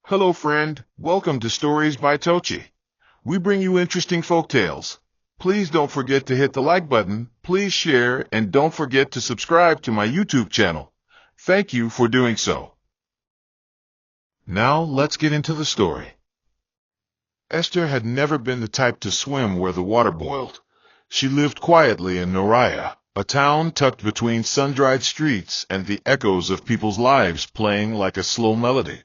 Hello friend, welcome to Stories by Tocci. We bring you interesting folk tales. Please don't forget to hit the like button, please share, and don't forget to subscribe to my YouTube channel. Thank you for doing so. Now let's get into the story. Esther had never been the type to swim where the water boiled. She lived quietly in Noriah, a town tucked between sun-dried streets and the echoes of people's lives playing like a slow melody.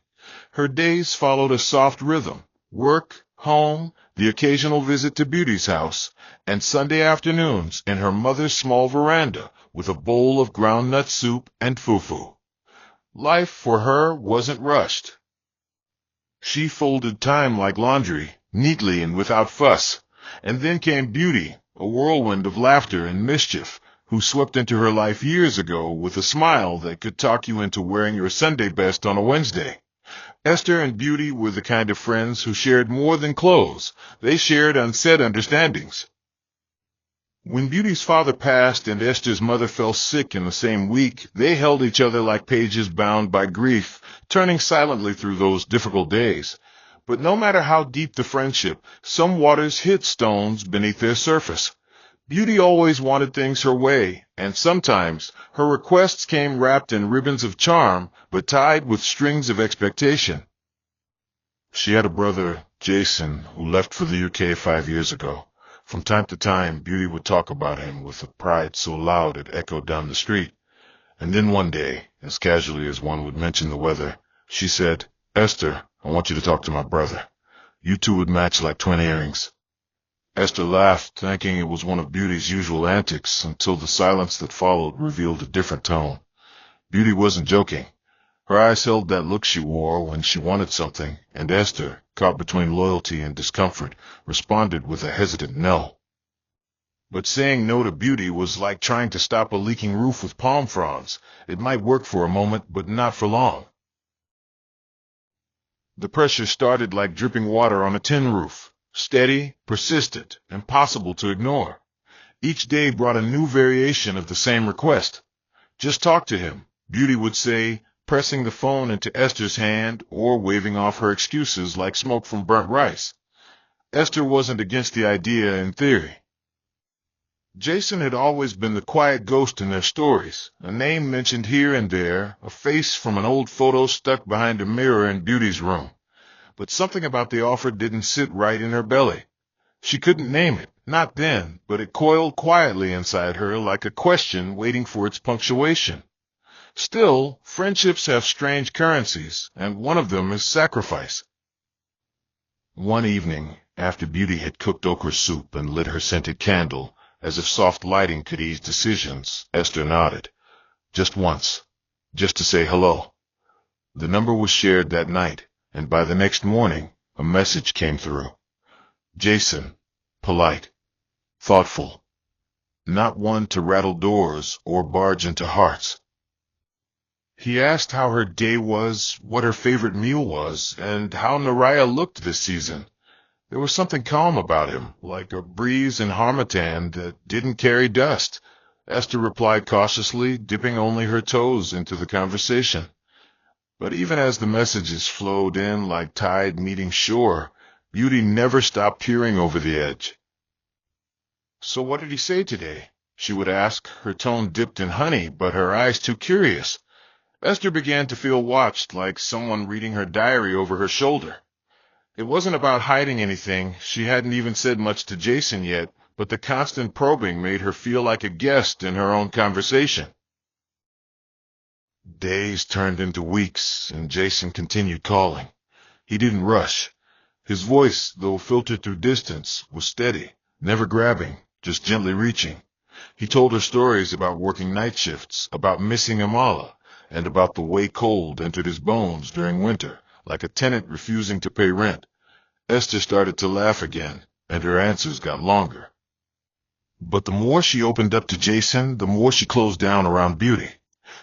Her days followed a soft rhythm: work, home, the occasional visit to Beauty's house, and Sunday afternoons in her mother's small veranda with a bowl of groundnut soup and fufu. Life for her wasn't rushed. She folded time like laundry, neatly and without fuss. And then came Beauty, a whirlwind of laughter and mischief, who swept into her life years ago with a smile that could talk you into wearing your Sunday best on a Wednesday. Esther and Beauty were the kind of friends who shared more than clothes. They shared unsaid understandings. When Beauty's father passed and Esther's mother fell sick in the same week, they held each other like pages bound by grief, turning silently through those difficult days. But no matter how deep the friendship, some waters hit stones beneath their surface. Beauty always wanted things her way, and sometimes her requests came wrapped in ribbons of charm, but tied with strings of expectation. She had a brother, Jason, who left for the UK 5 years ago. From time to time, Beauty would talk about him with a pride so loud it echoed down the street. And then one day, as casually as one would mention the weather, she said, "Esther, I want you to talk to my brother. You two would match like twin earrings." Esther laughed, thinking it was one of Beauty's usual antics, until the silence that followed revealed a different tone. Beauty wasn't joking. Her eyes held that look she wore when she wanted something, and Esther, caught between loyalty and discomfort, responded with a hesitant no. But saying no to Beauty was like trying to stop a leaking roof with palm fronds. It might work for a moment, but not for long. The pressure started like dripping water on a tin roof. Steady, persistent, impossible to ignore. Each day brought a new variation of the same request. "Just talk to him," Beauty would say, pressing the phone into Esther's hand or waving off her excuses like smoke from burnt rice. Esther wasn't against the idea in theory. Jason had always been the quiet ghost in their stories, a name mentioned here and there, a face from an old photo stuck behind a mirror in Beauty's room. But something about the offer didn't sit right in her belly. She couldn't name it, not then, but it coiled quietly inside her like a question waiting for its punctuation. Still, friendships have strange currencies, and one of them is sacrifice. One evening, after Beauty had cooked okra soup and lit her scented candle, as if soft lighting could ease decisions, Esther nodded. Just once. Just to say hello. The number was shared that night, and by the next morning, a message came through. Jason, polite, thoughtful, not one to rattle doors or barge into hearts. He asked how her day was, what her favorite meal was, and how Noriah looked this season. There was something calm about him, like a breeze in harmattan that didn't carry dust. Esther replied cautiously, dipping only her toes into the conversation. But even as the messages flowed in like tide meeting shore, Beauty never stopped peering over the edge. "So what did he say today?" she would ask, her tone dipped in honey, but her eyes too curious. Esther began to feel watched, like someone reading her diary over her shoulder. It wasn't about hiding anything. She hadn't even said much to Jason yet, but the constant probing made her feel like a guest in her own conversation. Days turned into weeks, and Jason continued calling. He didn't rush. His voice, though filtered through distance, was steady, never grabbing, just gently reaching. He told her stories about working night shifts, about missing Amala, and about the way cold entered his bones during winter, like a tenant refusing to pay rent. Esther started to laugh again, and her answers got longer. But the more she opened up to Jason, the more she closed down around Beauty.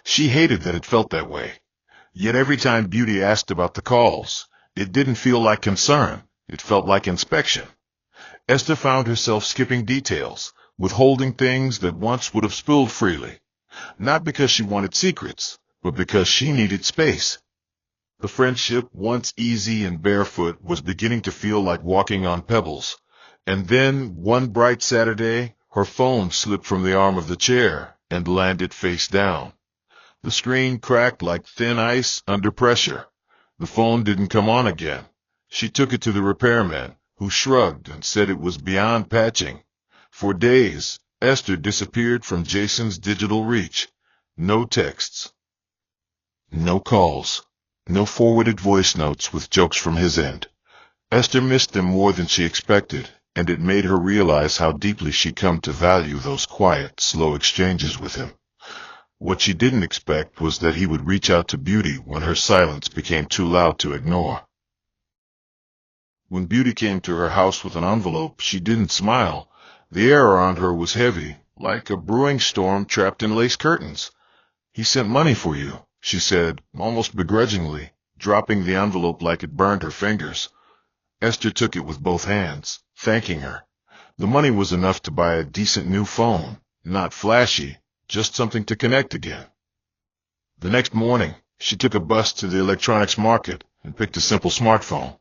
She hated that it felt that way. Yet every time Beauty asked about the calls, it didn't feel like concern. It felt like inspection. Esther found herself skipping details, withholding things that once would have spilled freely. Not because she wanted secrets, but because she needed space. The friendship, once easy and barefoot, was beginning to feel like walking on pebbles. And then, one bright Saturday, her phone slipped from the arm of the chair and landed face down. The screen cracked like thin ice under pressure. The phone didn't come on again. She took it to the repairman, who shrugged and said it was beyond patching. For days, Esther disappeared from Jason's digital reach. No texts. No calls. No forwarded voice notes with jokes from his end. Esther missed them more than she expected, and it made her realize how deeply she'd come to value those quiet, slow exchanges with him. What she didn't expect was that he would reach out to Beauty when her silence became too loud to ignore. When Beauty came to her house with an envelope, she didn't smile. The air around her was heavy, like a brewing storm trapped in lace curtains. "He sent money for you," she said, almost begrudgingly, dropping the envelope like it burned her fingers. Esther took it with both hands, thanking her. The money was enough to buy a decent new phone, not flashy, just something to connect again. The next morning, she took a bus to the electronics market and picked a simple smartphone.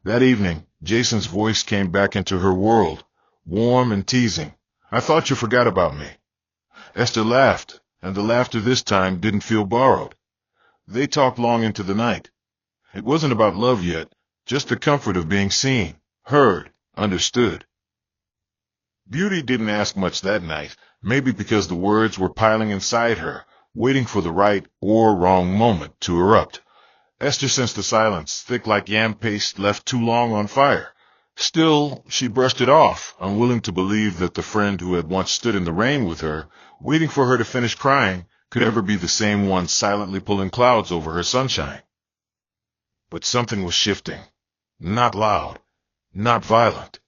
That evening, Jason's voice came back into her world, warm and teasing. "I thought you forgot about me." Esther laughed, and the laughter this time didn't feel borrowed. They talked long into the night. It wasn't about love yet, just the comfort of being seen, heard, understood. Beauty didn't ask much that night, maybe because the words were piling inside her, waiting for the right or wrong moment to erupt. Esther sensed the silence, thick like yam paste left too long on fire. Still, she brushed it off, unwilling to believe that the friend who had once stood in the rain with her, waiting for her to finish crying, could ever be the same one silently pulling clouds over her sunshine. But something was shifting. Not loud, not violent.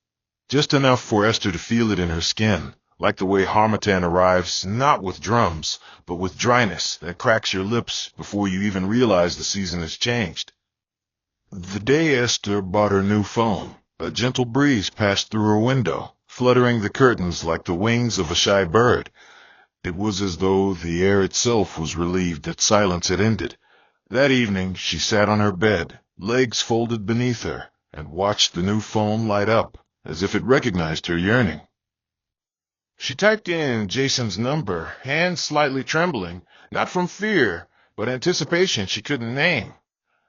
Just enough for Esther to feel it in her skin, like the way harmattan arrives not with drums, but with dryness that cracks your lips before you even realize the season has changed. The day Esther bought her new phone, a gentle breeze passed through her window, fluttering the curtains like the wings of a shy bird. It was as though the air itself was relieved that silence had ended. That evening she sat on her bed, legs folded beneath her, and watched the new phone light up, as if it recognized her yearning. She typed in Jason's number, hands slightly trembling, not from fear, but anticipation she couldn't name.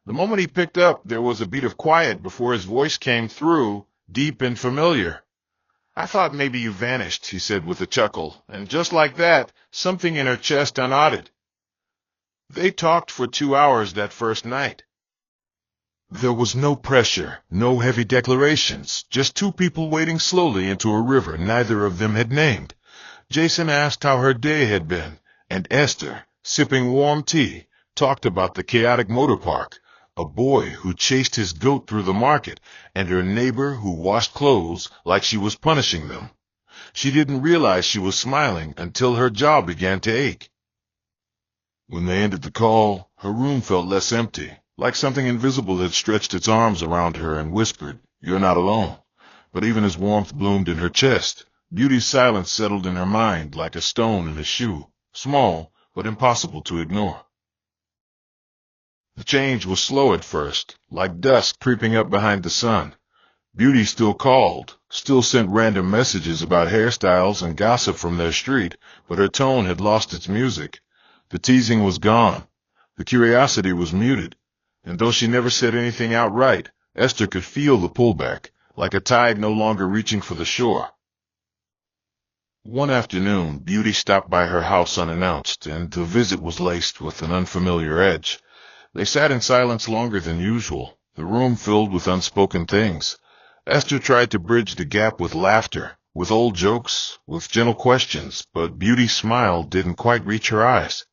The moment he picked up, there was a beat of quiet before his voice came through, deep and familiar. "I thought maybe you vanished," he said with a chuckle, and just like that, something in her chest unknotted. They talked for 2 hours that first night. There was no pressure, no heavy declarations, just two people wading slowly into a river neither of them had named. Jason asked how her day had been, and Esther, sipping warm tea, talked about the chaotic motor park, a boy who chased his goat through the market, and her neighbor who washed clothes like she was punishing them. She didn't realize she was smiling until her jaw began to ache. When they ended the call, her room felt less empty, like something invisible had stretched its arms around her and whispered, "You're not alone." But even as warmth bloomed in her chest, Beauty's silence settled in her mind like a stone in a shoe, small but impossible to ignore. The change was slow at first, like dusk creeping up behind the sun. Beauty still called, still sent random messages about hairstyles and gossip from their street, but her tone had lost its music. The teasing was gone. The curiosity was muted. And though she never said anything outright, Esther could feel the pullback, like a tide no longer reaching for the shore. One afternoon, Beauty stopped by her house unannounced, and the visit was laced with an unfamiliar edge. They sat in silence longer than usual, the room filled with unspoken things. Esther tried to bridge the gap with laughter, with old jokes, with gentle questions, but Beauty's smile didn't quite reach her eyes.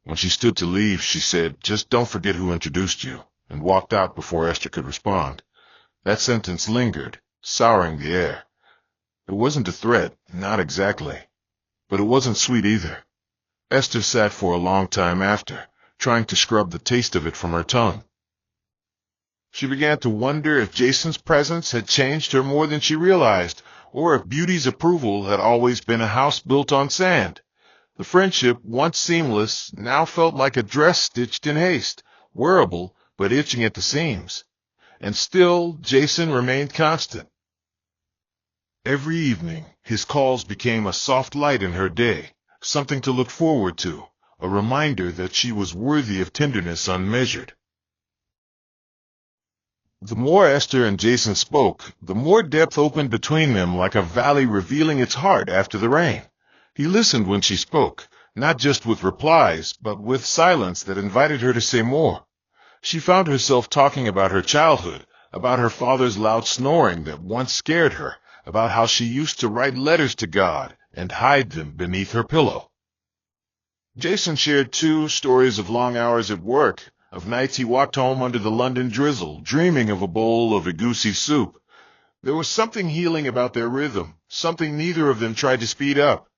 When she stood to leave, she said, "Just don't forget who introduced you," and walked out before Esther could respond. That sentence lingered, souring the air. It wasn't a threat, not exactly. But it wasn't sweet either. Esther sat for a long time after, trying to scrub the taste of it from her tongue. She began to wonder if Jason's presence had changed her more than she realized, or if Beauty's approval had always been a house built on sand. The friendship, once seamless, now felt like a dress stitched in haste, wearable but itching at the seams. And still, Jason remained constant. Every evening, his calls became a soft light in her day, something to look forward to, a reminder that she was worthy of tenderness unmeasured. The more Esther and Jason spoke, the more depth opened between them like a valley revealing its heart after the rain. He listened when she spoke, not just with replies, but with silence that invited her to say more. She found herself talking about her childhood, about her father's loud snoring that once scared her, about how she used to write letters to God and hide them beneath her pillow. Jason shared too, stories of long hours at work, of nights he walked home under the London drizzle, dreaming of a bowl of egusi soup. There was something healing about their rhythm, something neither of them tried to speed up.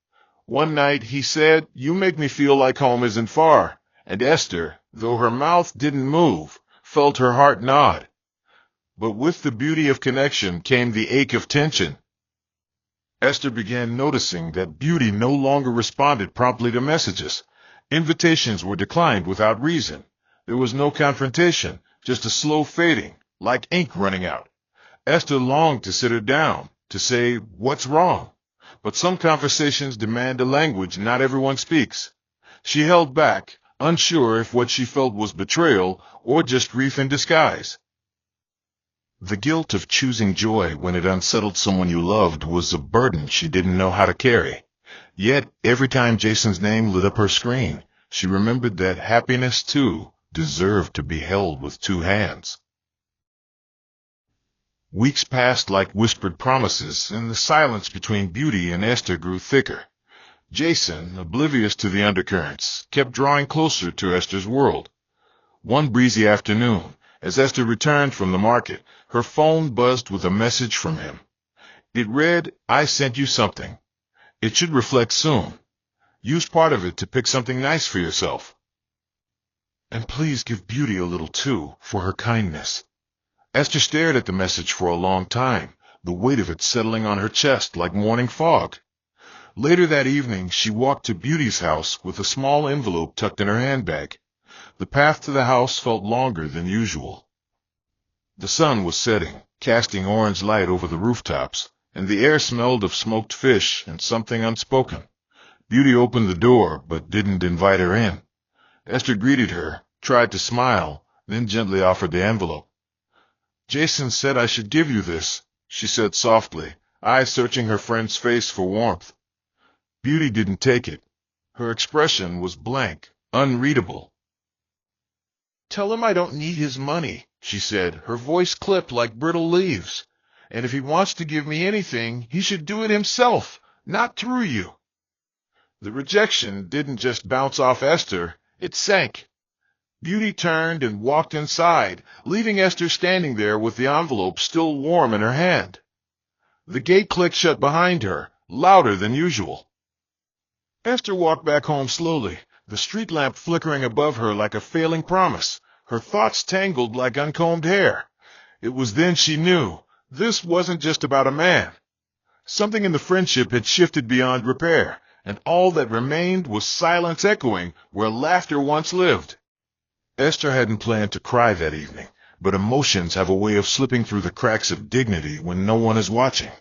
One night he said, "You make me feel like home isn't far," and Esther, though her mouth didn't move, felt her heart nod. But with the beauty of connection came the ache of tension. Esther began noticing that Beauty no longer responded promptly to messages. Invitations were declined without reason. There was no confrontation, just a slow fading, like ink running out. Esther longed to sit her down, to say, "What's wrong?" But some conversations demand a language not everyone speaks. She held back, unsure if what she felt was betrayal or just grief in disguise. The guilt of choosing joy when it unsettled someone you loved was a burden she didn't know how to carry. Yet, every time Jason's name lit up her screen, she remembered that happiness, too, deserved to be held with two hands. Weeks passed like whispered promises, and the silence between Beauty and Esther grew thicker. Jason, oblivious to the undercurrents, kept drawing closer to Esther's world. One breezy afternoon, as Esther returned from the market, her phone buzzed with a message from him. It read, "I sent you something. It should reflect soon. Use part of it to pick something nice for yourself. And please give Beauty a little too, for her kindness." Esther stared at the message for a long time, the weight of it settling on her chest like morning fog. Later that evening, she walked to Beauty's house with a small envelope tucked in her handbag. The path to the house felt longer than usual. The sun was setting, casting orange light over the rooftops, and the air smelled of smoked fish and something unspoken. Beauty opened the door, but didn't invite her in. Esther greeted her, tried to smile, then gently offered the envelope. "Jason said I should give you this," she said softly, eyes searching her friend's face for warmth. Beauty didn't take it. Her expression was blank, unreadable. "Tell him I don't need his money," she said, her voice clipped like brittle leaves. "And if he wants to give me anything, he should do it himself, not through you." The rejection didn't just bounce off Esther, it sank. Beauty turned and walked inside, leaving Esther standing there with the envelope still warm in her hand. The gate clicked shut behind her, louder than usual. Esther walked back home slowly, the street lamp flickering above her like a failing promise, her thoughts tangled like uncombed hair. It was then she knew this wasn't just about a man. Something in the friendship had shifted beyond repair, and all that remained was silence echoing where laughter once lived. Esther hadn't planned to cry that evening, but emotions have a way of slipping through the cracks of dignity when no one is watching.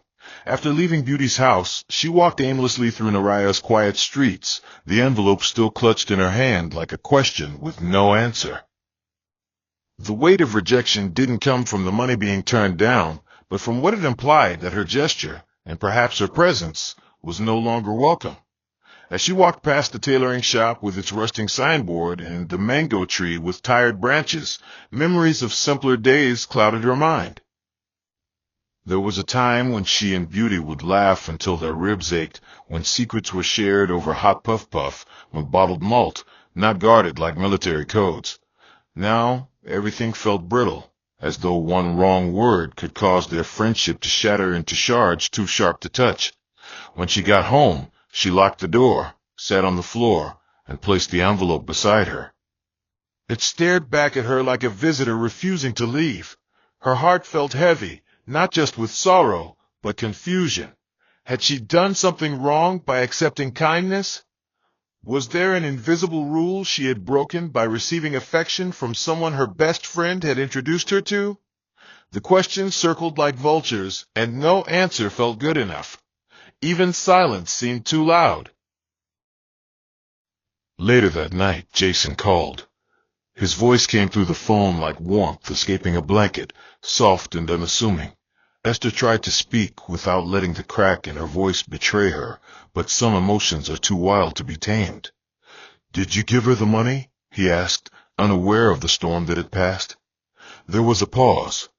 After leaving Beauty's house, she walked aimlessly through Naraya's quiet streets, the envelope still clutched in her hand like a question with no answer. The weight of rejection didn't come from the money being turned down, but from what it implied that her gesture, and perhaps her presence, was no longer welcome. As she walked past the tailoring shop with its rusting signboard and the mango tree with tired branches, memories of simpler days clouded her mind. There was a time when she and Beauty would laugh until their ribs ached, when secrets were shared over hot puff-puff, when bottled malt, not guarded like military codes. Now, everything felt brittle, as though one wrong word could cause their friendship to shatter into shards too sharp to touch. When she got home, she locked the door, sat on the floor, and placed the envelope beside her. It stared back at her like a visitor refusing to leave. Her heart felt heavy, not just with sorrow, but confusion. Had she done something wrong by accepting kindness? Was there an invisible rule she had broken by receiving affection from someone her best friend had introduced her to? The questions circled like vultures, and no answer felt good enough. Even silence seemed too loud. Later that night, Jason called. His voice came through the phone like warmth escaping a blanket, soft and unassuming. Esther tried to speak without letting the crack in her voice betray her, but some emotions are too wild to be tamed. "Did you give her the money?" he asked, unaware of the storm that had passed. There was a pause.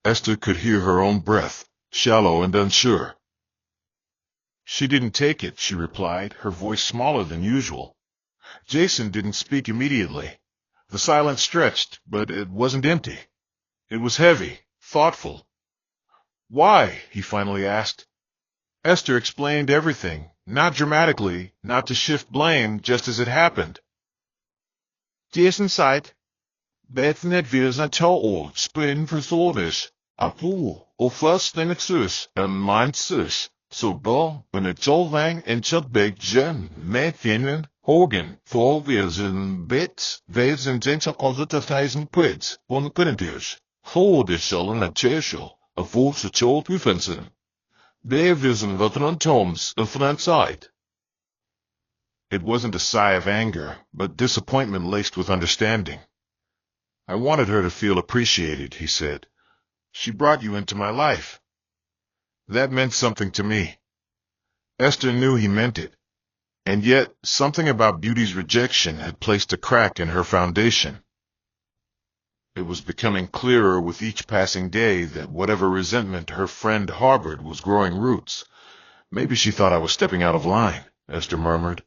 Esther could hear her own breath, shallow and unsure. "She didn't take it," she replied, her voice smaller than usual. Jason didn't speak immediately. The silence stretched, but it wasn't empty. It was heavy, thoughtful. "Why?" he finally asked. Esther explained everything, not dramatically, not to shift blame, just as it happened. Jason sighed. "Beten het weer zijn touw springen verzorgers. Apu, of vast en het zus, en mijn zus. Zowel ben het zo lang en zo beetje met vinden, hogen, voor we zijn bed, we zijn zo $100,000 quid, van kunnen dus. Voor de zullen het cheerful. Voor ze zo toevensen. They vision wat on Tom's of front side." It wasn't a sigh of anger, but disappointment laced with understanding. "I wanted her to feel appreciated," he said. "She brought you into my life." That meant something to me. Esther knew he meant it, and yet something about Beauty's rejection had placed a crack in her foundation. It was becoming clearer with each passing day that whatever resentment her friend harbored was growing roots. "Maybe she thought I was stepping out of line," Esther murmured.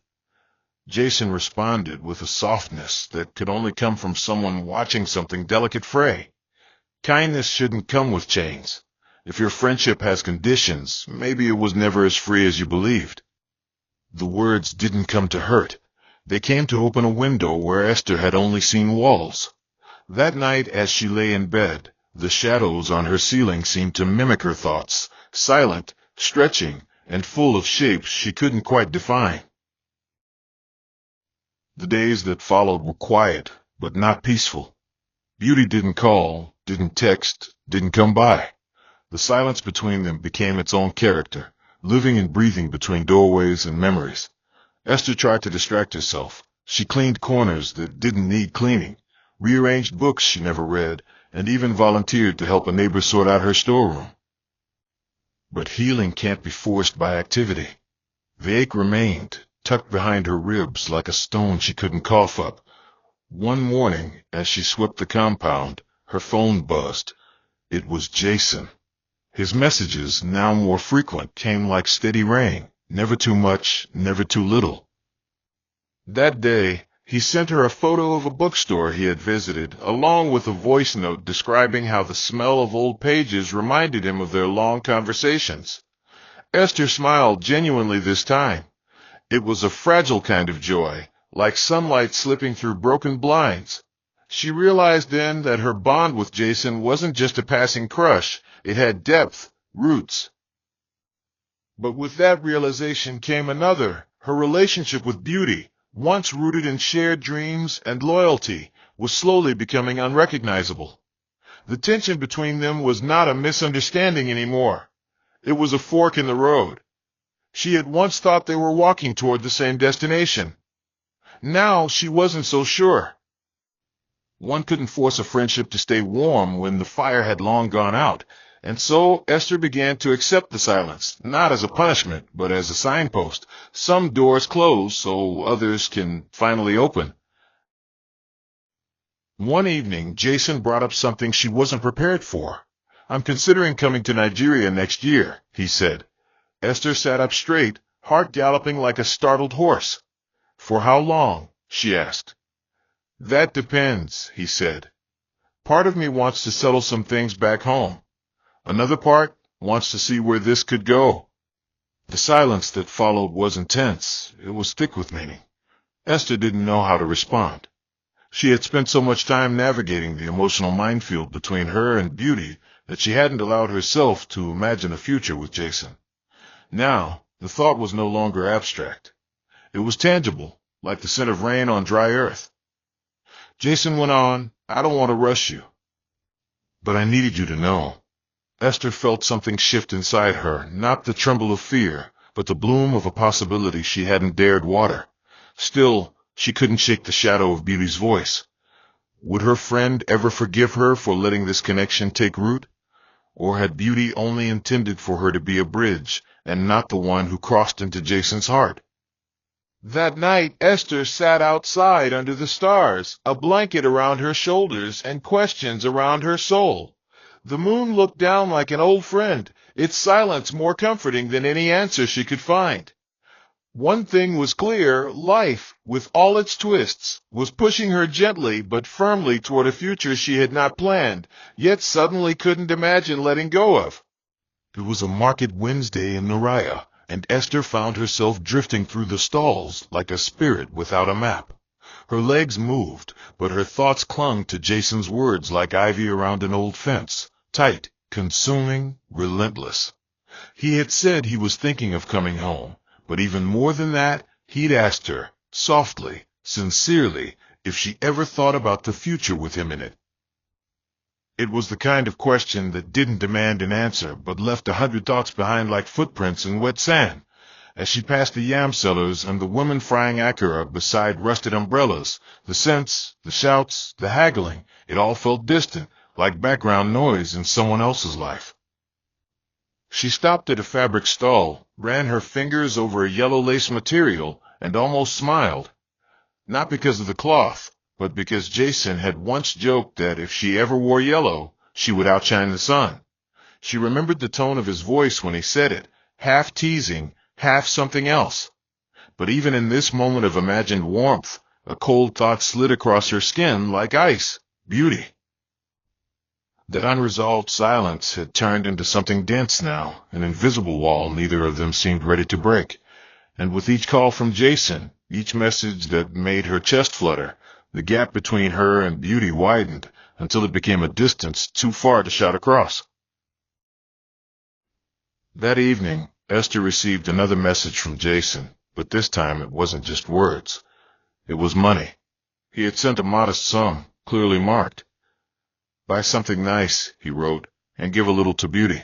Jason responded with a softness that could only come from someone watching something delicate fray. "Kindness shouldn't come with chains. If your friendship has conditions, maybe it was never as free as you believed." The words didn't come to hurt. They came to open a window where Esther had only seen walls. That night, as she lay in bed, the shadows on her ceiling seemed to mimic her thoughts, silent, stretching, and full of shapes she couldn't quite define. The days that followed were quiet, but not peaceful. Beauty didn't call, didn't text, didn't come by. The silence between them became its own character, living and breathing between doorways and memories. Esther tried to distract herself. She cleaned corners that didn't need cleaning, rearranged books she never read, and even volunteered to help a neighbor sort out her storeroom. But healing can't be forced by activity. The ache remained, tucked behind her ribs like a stone she couldn't cough up. One morning, as she swept the compound, her phone buzzed. It was Jason. His messages, now more frequent, came like steady rain, never too much, never too little. That day, he sent her a photo of a bookstore he had visited, along with a voice note describing how the smell of old pages reminded him of their long conversations. Esther smiled genuinely this time. It was a fragile kind of joy, like sunlight slipping through broken blinds. She realized then that her bond with Jason wasn't just a passing crush. It had depth, roots. But with that realization came another. Her relationship with Beauty, once rooted in shared dreams and loyalty, was slowly becoming unrecognizable. The tension between them was not a misunderstanding anymore. It was a fork in the road. She had once thought they were walking toward the same destination. Now she wasn't so sure. One couldn't force a friendship to stay warm when the fire had long gone out, and so Esther began to accept the silence, not as a punishment, but as a signpost. Some doors close so others can finally open. One evening, Jason brought up something she wasn't prepared for. "I'm considering coming to Nigeria next year," he said. Esther sat up straight, heart galloping like a startled horse. "For how long?" she asked. "That depends," he said. "Part of me wants to settle some things back home. Another part wants to see where this could go." The silence that followed was intense. It was thick with meaning. Esther didn't know how to respond. She had spent so much time navigating the emotional minefield between her and Beauty that she hadn't allowed herself to imagine a future with Jason. Now, the thought was no longer abstract. It was tangible, like the scent of rain on dry earth. Jason went on, I don't want to rush you, but I needed you to know. Esther felt something shift inside her, not the tremble of fear, but the bloom of a possibility she hadn't dared water. Still, she couldn't shake the shadow of Beauty's voice. Would her friend ever forgive her for letting this connection take root? Or had Beauty only intended for her to be a bridge, and not the one who crossed into Jason's heart? That night, Esther sat outside under the stars, a blanket around her shoulders and questions around her soul. The moon looked down like an old friend, its silence more comforting than any answer she could find. One thing was clear, life, with all its twists, was pushing her gently but firmly toward a future she had not planned, yet suddenly couldn't imagine letting go of. It was a market Wednesday in Noriah, and Esther found herself drifting through the stalls like a spirit without a map. Her legs moved, but her thoughts clung to Jason's words like ivy around an old fence, tight, consuming, relentless. He had said he was thinking of coming home, but even more than that, he'd asked her, softly, sincerely, if she ever thought about the future with him in it. It was the kind of question that didn't demand an answer, but left 100 thoughts behind like footprints in wet sand. As she passed the yam sellers and the women frying akara beside rusted umbrellas, the scents, the shouts, the haggling, it all felt distant, like background noise in someone else's life. She stopped at a fabric stall, ran her fingers over a yellow lace material, and almost smiled. Not because of the cloth, but because Jason had once joked that if she ever wore yellow, she would outshine the sun. She remembered the tone of his voice when he said it, half teasing, half something else. But even in this moment of imagined warmth, a cold thought slid across her skin like ice. Beauty. That unresolved silence had turned into something dense now, an invisible wall neither of them seemed ready to break. And with each call from Jason, each message that made her chest flutter, the gap between her and Beauty widened until it became a distance too far to shout across. That evening, Esther received another message from Jason, but this time it wasn't just words. It was money. He had sent a modest sum, clearly marked. Buy something nice, he wrote, and give a little to Beauty.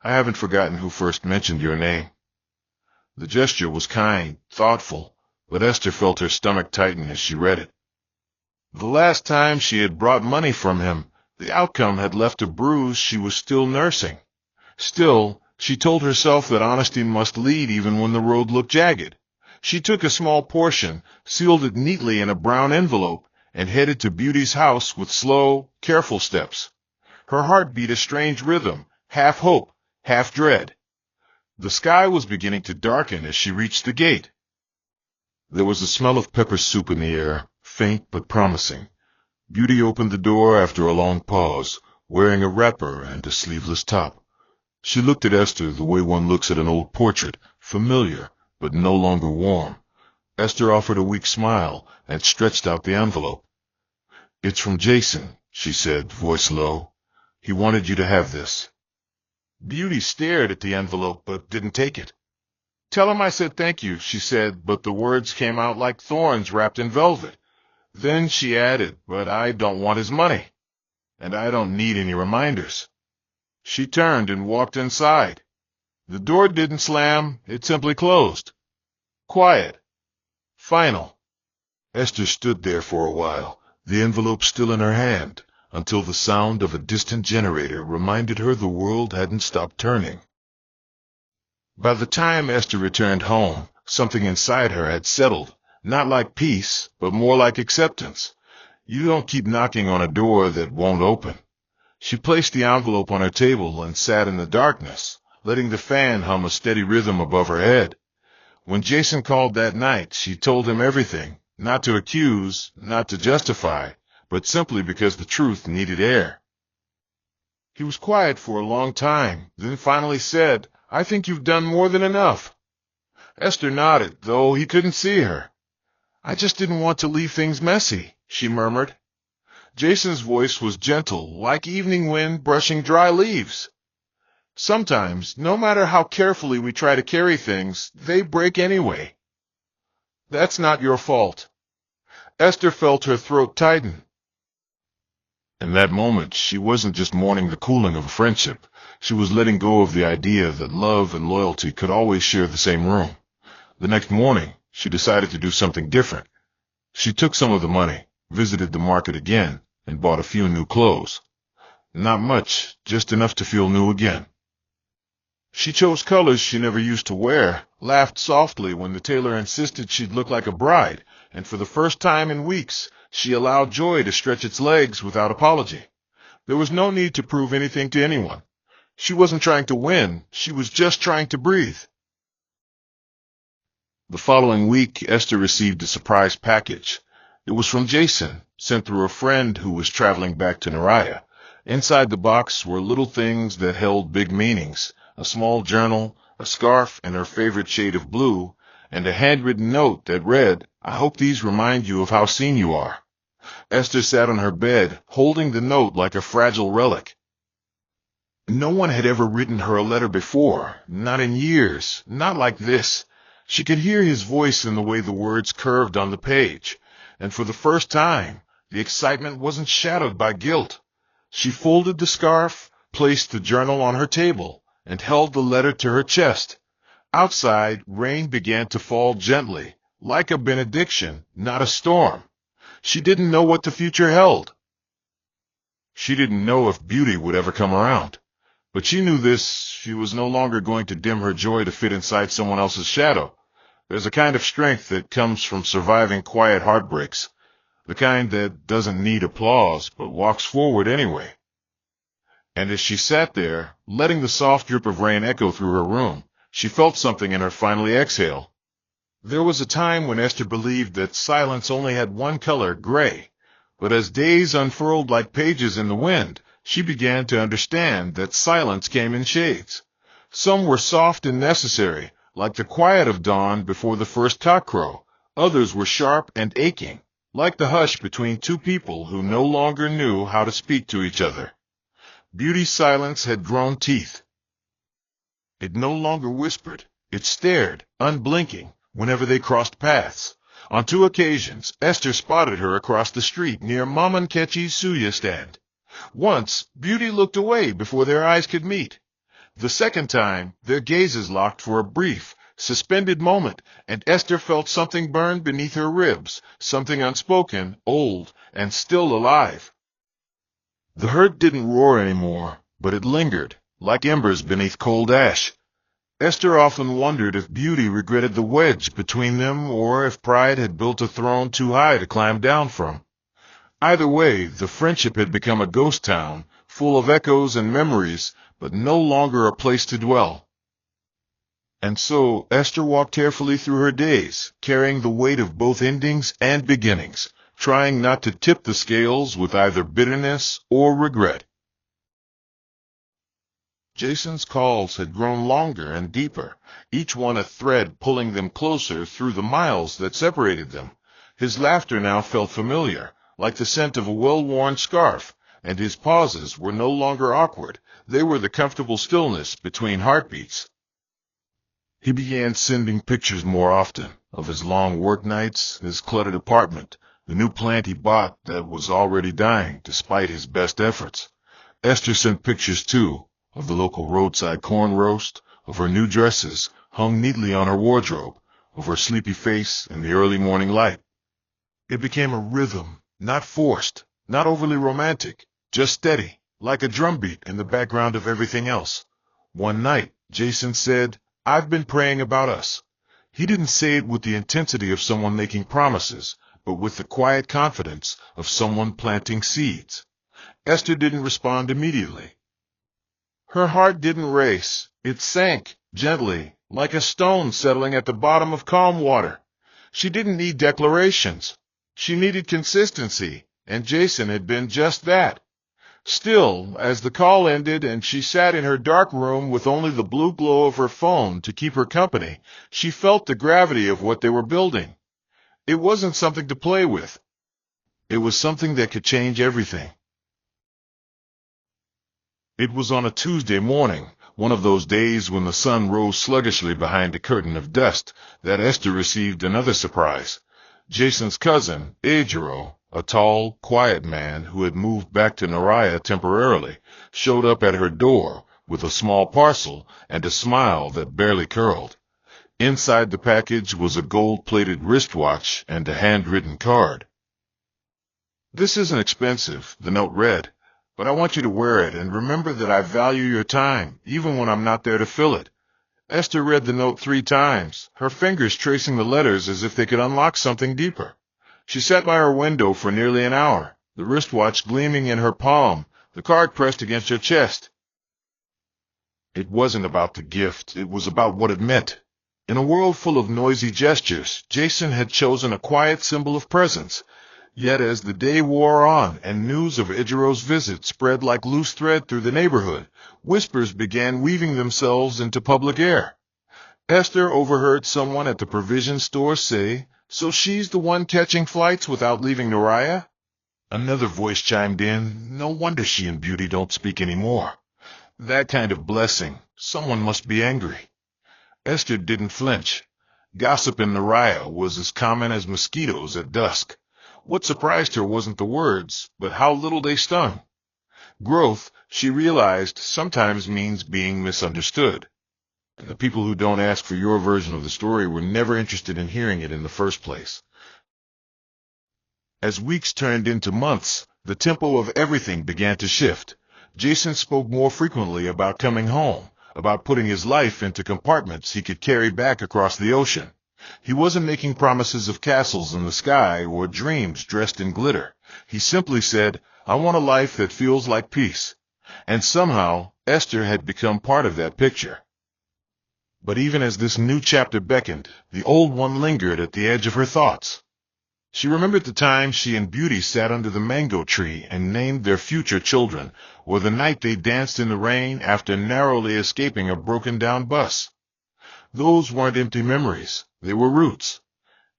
I haven't forgotten who first mentioned your name. The gesture was kind, thoughtful, but Esther felt her stomach tighten as she read it. The last time she had brought money from him, the outcome had left a bruise she was still nursing. Still, she told herself that honesty must lead even when the road looked jagged. She took a small portion, sealed it neatly in a brown envelope, and headed to Beauty's house with slow, careful steps. Her heart beat a strange rhythm, half hope, half dread. The sky was beginning to darken as she reached the gate. There was a smell of pepper soup in the air, faint but promising. Beauty opened the door after a long pause, wearing a wrapper and a sleeveless top. She looked at Esther the way one looks at an old portrait, familiar, but no longer warm. Esther offered a weak smile and stretched out the envelope. It's from Jason, she said, voice low. He wanted you to have this. Beauty stared at the envelope but didn't take it. Tell him I said thank you, she said, but the words came out like thorns wrapped in velvet. Then she added, but I don't want his money, and I don't need any reminders. She turned and walked inside. The door didn't slam, it simply closed. Quiet. Final. Esther stood there for a while, the envelope still in her hand, until the sound of a distant generator reminded her the world hadn't stopped turning. By the time Esther returned home, something inside her had settled, not like peace, but more like acceptance. You don't keep knocking on a door that won't open. She placed the envelope on her table and sat in the darkness, letting the fan hum a steady rhythm above her head. When Jason called that night, she told him everything, not to accuse, not to justify, but simply because the truth needed air. He was quiet for a long time, then finally said, I think you've done more than enough. Esther nodded, though he couldn't see her. I just didn't want to leave things messy, she murmured. Jason's voice was gentle, like evening wind brushing dry leaves. Sometimes, no matter how carefully we try to carry things, they break anyway. That's not your fault." Esther felt her throat tighten. In that moment, she wasn't just mourning the cooling of a friendship. She was letting go of the idea that love and loyalty could always share the same room. The next morning, she decided to do something different. She took some of the money, visited the market again, and bought a few new clothes. Not much, just enough to feel new again. She chose colors she never used to wear, laughed softly when the tailor insisted she'd look like a bride, and for the first time in weeks, she allowed joy to stretch its legs without apology. There was no need to prove anything to anyone. She wasn't trying to win, she was just trying to breathe. The following week, Esther received a surprise package. It was from Jason, sent through a friend who was traveling back to Nariah. Inside the box were little things that held big meanings: a small journal, a scarf in her favorite shade of blue, and a handwritten note that read, "I hope these remind you of how seen you are." Esther sat on her bed, holding the note like a fragile relic. No one had ever written her a letter before, not in years, not like this. She could hear his voice in the way the words curved on the page, and for the first time, the excitement wasn't shadowed by guilt. She folded the scarf, placed the journal on her table, and held the letter to her chest. Outside, rain began to fall gently, like a benediction, not a storm. She didn't know what the future held. She didn't know if beauty would ever come around. But she knew this: she was no longer going to dim her joy to fit inside someone else's shadow. There's a kind of strength that comes from surviving quiet heartbreaks, the kind that doesn't need applause but walks forward anyway. And as she sat there, letting the soft drip of rain echo through her room, she felt something in her finally exhale. There was a time when Esther believed that silence only had one color, gray. But as days unfurled like pages in the wind, she began to understand that silence came in shades. Some were soft and necessary, like the quiet of dawn before the first cockcrow. Others were sharp and aching, like the hush between two people who no longer knew how to speak to each other. Beauty's silence had grown teeth. It no longer whispered. It stared, unblinking, whenever they crossed paths. On 2 occasions, Esther spotted her across the street near Mama Nkechi's suya stand. Once, Beauty looked away before their eyes could meet. The second time, their gazes locked for a brief, suspended moment, and Esther felt something burn beneath her ribs, something unspoken, old, and still alive. The hurt didn't roar anymore, but it lingered, like embers beneath cold ash. Esther often wondered if Beauty regretted the wedge between them, or if pride had built a throne too high to climb down from. Either way, the friendship had become a ghost town, full of echoes and memories, but no longer a place to dwell. And so Esther walked carefully through her days, carrying the weight of both endings and beginnings, trying not to tip the scales with either bitterness or regret. Jason's calls had grown longer and deeper, each one a thread pulling them closer through the miles that separated them. His laughter now felt familiar, like the scent of a well-worn scarf, and his pauses were no longer awkward. They were the comfortable stillness between heartbeats. He began sending pictures more often, of his long work nights, his cluttered apartment, the new plant he bought that was already dying despite his best efforts. Esther sent pictures too, of the local roadside corn roast, of her new dresses hung neatly on her wardrobe, of her sleepy face in the early morning light. It became a rhythm, not forced, not overly romantic, just steady, like a drumbeat in the background of everything else. One night, Jason said, "I've been praying about us." He didn't say it with the intensity of someone making promises, but with the quiet confidence of someone planting seeds. Esther didn't respond immediately. Her heart didn't race. It sank, gently, like a stone settling at the bottom of calm water. She didn't need declarations. She needed consistency, and Jason had been just that. Still, as the call ended and she sat in her dark room with only the blue glow of her phone to keep her company, she felt the gravity of what they were building. It wasn't something to play with. It was something that could change everything. It was on a Tuesday morning, One of those days when the sun rose sluggishly behind a curtain of dust, that Esther received another surprise. Jason's cousin, Ejiro, a tall, quiet man who had moved back to Noriah temporarily, showed up at her door with a small parcel and a smile that barely curled. Inside the package was a gold-plated wristwatch and a handwritten card. "This isn't expensive," the note read, "but I want you to wear it and remember that I value your time, even when I'm not there to fill it." Esther read the note 3 times, her fingers tracing the letters as if they could unlock something deeper. She sat by her window for nearly an hour, the wristwatch gleaming in her palm, the card pressed against her chest. It wasn't about the gift, it was about what it meant. In a world full of noisy gestures, Jason had chosen a quiet symbol of presence. Yet as the day wore on and news of Ejiro's visit spread like loose thread through the neighborhood, whispers began weaving themselves into public air. Esther overheard someone at the provision store say, "So she's the one catching flights without leaving Noriah?" Another voice chimed in, "No wonder she and Beauty don't speak anymore. That kind of blessing, someone must be angry." Esther didn't flinch. Gossip in Noriah was as common as mosquitoes at dusk. What surprised her wasn't the words, but how little they stung. Growth, she realized, sometimes means being misunderstood. And the people who don't ask for your version of the story were never interested in hearing it in the first place. As weeks turned into months, the tempo of everything began to shift. Jason spoke more frequently about coming home, about putting his life into compartments he could carry back across the ocean. He wasn't making promises of castles in the sky or dreams dressed in glitter. He simply said, "I want a life that feels like peace." And somehow, Esther had become part of that picture. But even as this new chapter beckoned, the old one lingered at the edge of her thoughts. She remembered the time she and Beauty sat under the mango tree and named their future children, or the night they danced in the rain after narrowly escaping a broken-down bus. Those weren't empty memories, they were roots.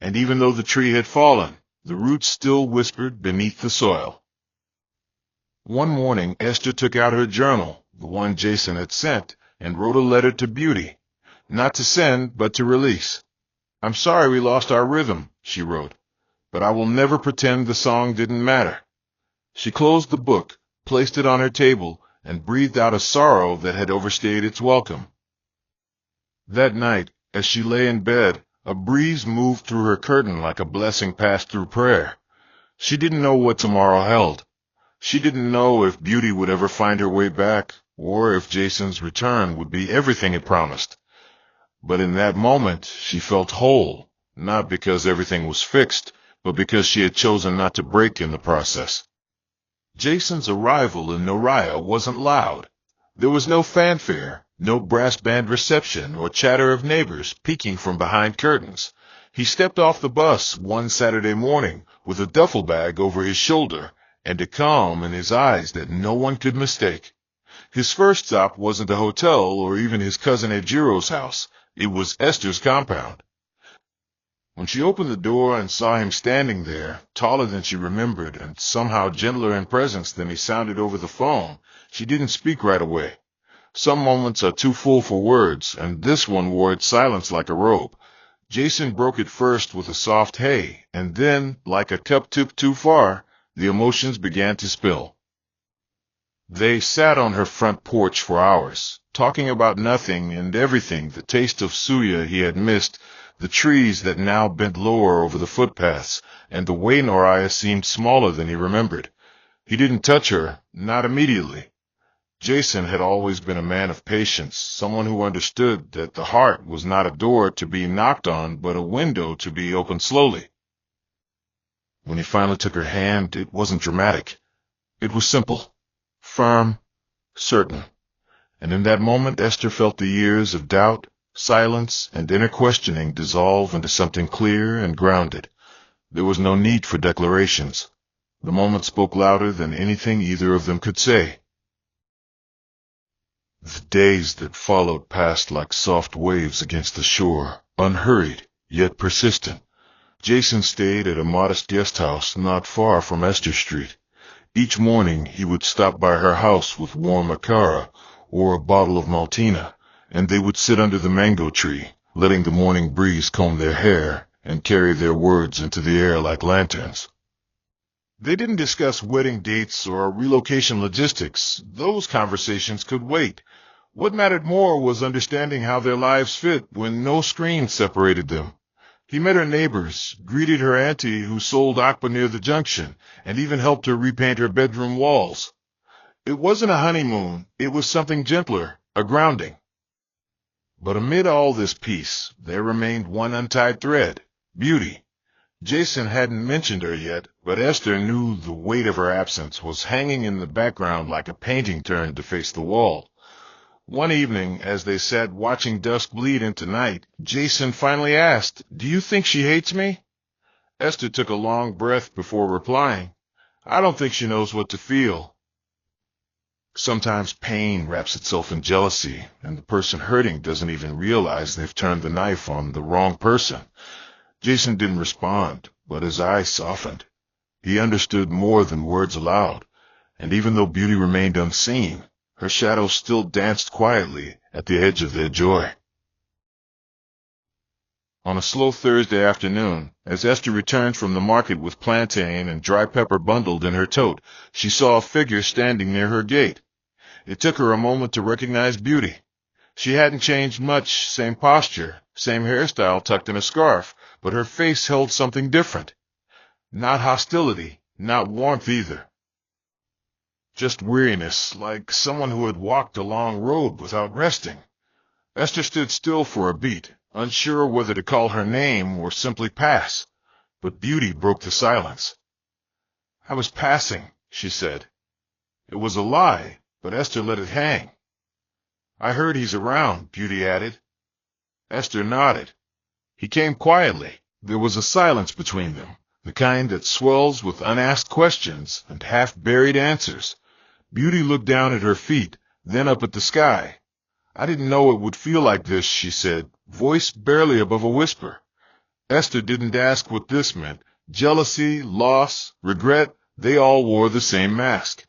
And even though the tree had fallen, the roots still whispered beneath the soil. One morning, Esther took out her journal, the one Jason had sent, and wrote a letter to Beauty. Not to send, but to release. "I'm sorry we lost our rhythm," she wrote, "but I will never pretend the song didn't matter." She closed the book, placed it on her table, and breathed out a sorrow that had overstayed its welcome. That night, as she lay in bed, a breeze moved through her curtain like a blessing passed through prayer. She didn't know what tomorrow held. She didn't know if Beauty would ever find her way back, or if Jason's return would be everything it promised. But in that moment, she felt whole, not because everything was fixed, but because she had chosen not to break in the process. Jason's arrival in Noriah wasn't loud. There was no fanfare, no brass band reception or chatter of neighbors peeking from behind curtains. He stepped off the bus one Saturday morning with a duffel bag over his shoulder and a calm in his eyes that no one could mistake. His first stop wasn't a hotel or even his cousin Ejiro's house. It was Esther's compound. When she opened the door and saw him standing there, taller than she remembered and somehow gentler in presence than he sounded over the phone, she didn't speak right away. Some moments are too full for words, and this one wore its silence like a robe. Jason broke it first with a soft "hey," and then, like a cup tipped too far, the emotions began to spill. They sat on her front porch for hours, talking about nothing and everything, the taste of suya he had missed, the trees that now bent lower over the footpaths, and the way Noriah seemed smaller than he remembered. He didn't touch her, not immediately. Jason had always been a man of patience, someone who understood that the heart was not a door to be knocked on, but a window to be opened slowly. When he finally took her hand, it wasn't dramatic. It was simple, firm, certain. And in that moment, Esther felt the years of doubt, silence, and inner questioning dissolve into something clear and grounded. There was no need for declarations. The moment spoke louder than anything either of them could say. The days that followed passed like soft waves against the shore, unhurried, yet persistent. Jason stayed at a modest guest house not far from Esther Street. Each morning he would stop by her house with warm akara, or a bottle of Maltina, and they would sit under the mango tree, letting the morning breeze comb their hair and carry their words into the air like lanterns. They didn't discuss wedding dates or relocation logistics. Those conversations could wait. What mattered more was understanding how their lives fit when no screen separated them. He met her neighbors, greeted her auntie who sold aqua near the junction, and even helped her repaint her bedroom walls. It wasn't a honeymoon, it was something gentler, a grounding. But amid all this peace, there remained one untied thread: beauty. Jason hadn't mentioned her yet, but Esther knew the weight of her absence was hanging in the background like a painting turned to face the wall. One evening, as they sat watching dusk bleed into night, Jason finally asked, "Do you think she hates me?" Esther took a long breath before replying, "I don't think she knows what to feel." Sometimes pain wraps itself in jealousy, and the person hurting doesn't even realize they've turned the knife on the wrong person. Jason didn't respond, but his eyes softened. He understood more than words allowed, and even though beauty remained unseen, her shadow still danced quietly at the edge of their joy. On a slow Thursday afternoon, as Esther returned from the market with plantain and dry pepper bundled in her tote, she saw a figure standing near her gate. It took her a moment to recognize Beauty. She hadn't changed much, same posture, same hairstyle tucked in a scarf, but her face held something different. Not hostility, not warmth either. Just weariness, like someone who had walked a long road without resting. Esther stood still for a beat, unsure whether to call her name or simply pass, but Beauty broke the silence. "I was passing," she said. It was a lie, but Esther let it hang. "I heard he's around," Beauty added. Esther nodded. He came quietly. There was a silence between them, the kind that swells with unasked questions and half-buried answers. Beauty looked down at her feet, then up at the sky. "I didn't know it would feel like this," she said, voice barely above a whisper. Esther didn't ask what this meant. Jealousy, loss, regret, they all wore the same mask.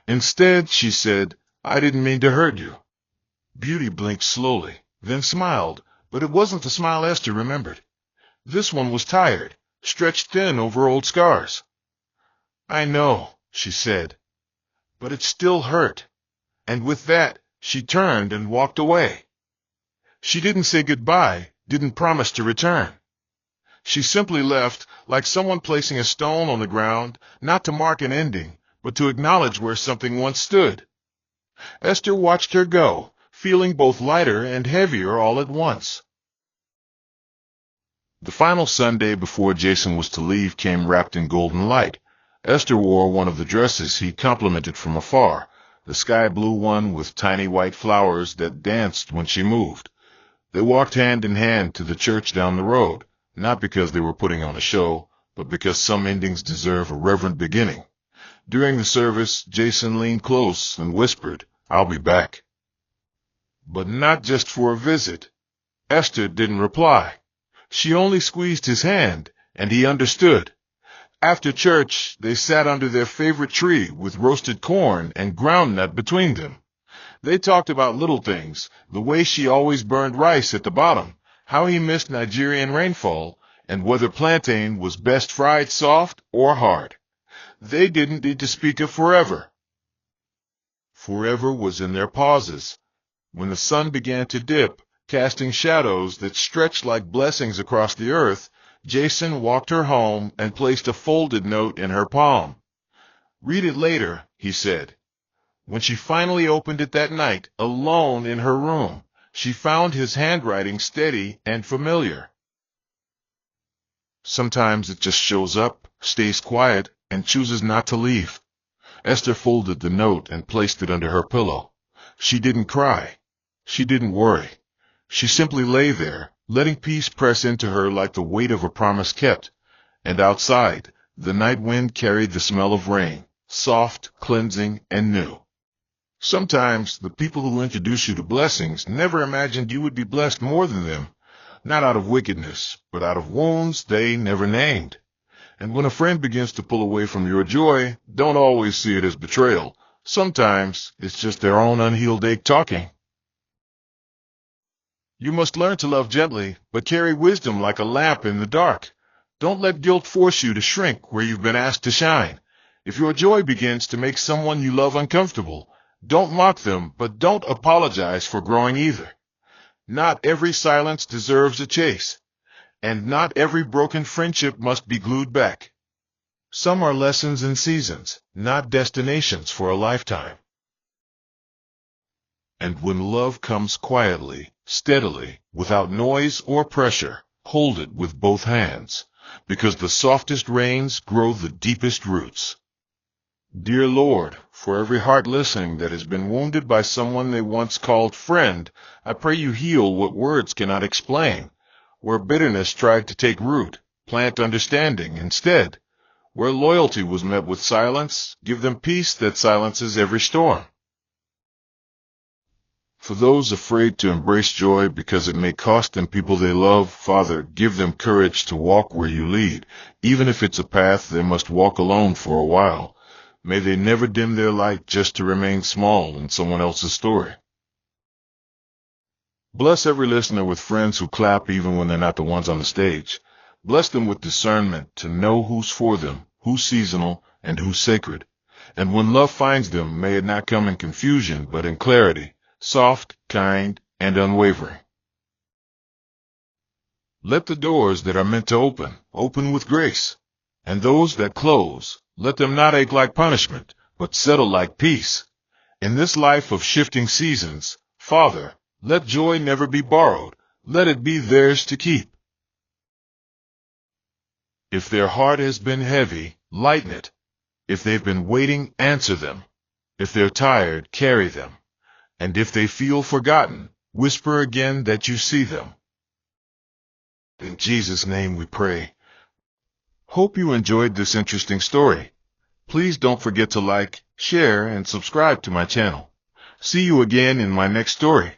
Instead, she said, "I didn't mean to hurt you." Beauty blinked slowly, then smiled, but it wasn't the smile Esther remembered. This one was tired, stretched thin over old scars. "I know," she said, "but it still hurt." And with that, she turned and walked away. She didn't say goodbye, didn't promise to return. She simply left, like someone placing a stone on the ground, not to mark an ending, but to acknowledge where something once stood. Esther watched her go, feeling both lighter and heavier all at once. The final Sunday before Jason was to leave came wrapped in golden light. Esther wore one of the dresses he complimented from afar, the sky blue one with tiny white flowers that danced when she moved. They walked hand in hand to the church down the road, not because they were putting on a show, but because some endings deserve a reverent beginning. During the service, Jason leaned close and whispered, "I'll be back." But not just for a visit. Esther didn't reply. She only squeezed his hand, and he understood. After church, they sat under their favorite tree with roasted corn and groundnut between them. They talked about little things, the way she always burned rice at the bottom, how he missed Nigerian rainfall, and whether plantain was best fried soft or hard. They didn't need to speak of forever. Forever was in their pauses. When the sun began to dip, casting shadows that stretched like blessings across the earth, Jason walked her home and placed a folded note in her palm. "Read it later," he said. When she finally opened it that night, alone in her room, she found his handwriting steady and familiar. Sometimes it just shows up, stays quiet, and chooses not to leave. Esther folded the note and placed it under her pillow. She didn't cry. She didn't worry. She simply lay there, letting peace press into her like the weight of a promise kept. And outside, the night wind carried the smell of rain, soft, cleansing, and new. Sometimes the people who introduce you to blessings never imagined you would be blessed more than them, not out of wickedness, but out of wounds they never named. And when a friend begins to pull away from your joy, don't always see it as betrayal. Sometimes it's just their own unhealed ache talking. You must learn to love gently, but carry wisdom like a lamp in the dark. Don't let guilt force you to shrink where you've been asked to shine. If your joy begins to make someone you love uncomfortable, don't mock them, but don't apologize for growing either. Not every silence deserves a chase, and not every broken friendship must be glued back. Some are lessons in seasons, not destinations for a lifetime. And when love comes quietly, steadily, without noise or pressure, hold it with both hands, because the softest rains grow the deepest roots. Dear Lord, for every heart listening that has been wounded by someone they once called friend, I pray you heal what words cannot explain. Where bitterness tried to take root, plant understanding instead. Where loyalty was met with silence, give them peace that silences every storm. For those afraid to embrace joy because it may cost them people they love, Father, give them courage to walk where you lead, even if it's a path they must walk alone for a while. May they never dim their light just to remain small in someone else's story. Bless every listener with friends who clap even when they're not the ones on the stage. Bless them with discernment to know who's for them, who's seasonal, and who's sacred. And when love finds them, may it not come in confusion, but in clarity, soft, kind, and unwavering. Let the doors that are meant to open with grace. And those that close, let them not ache like punishment, but settle like peace. In this life of shifting seasons, Father, let joy never be borrowed. Let it be theirs to keep. If their heart has been heavy, lighten it. If they've been waiting, answer them. If they're tired, carry them. And if they feel forgotten, whisper again that you see them. In Jesus' name we pray. Hope you enjoyed this interesting story. Please don't forget to like, share, and subscribe to my channel. See you again in my next story.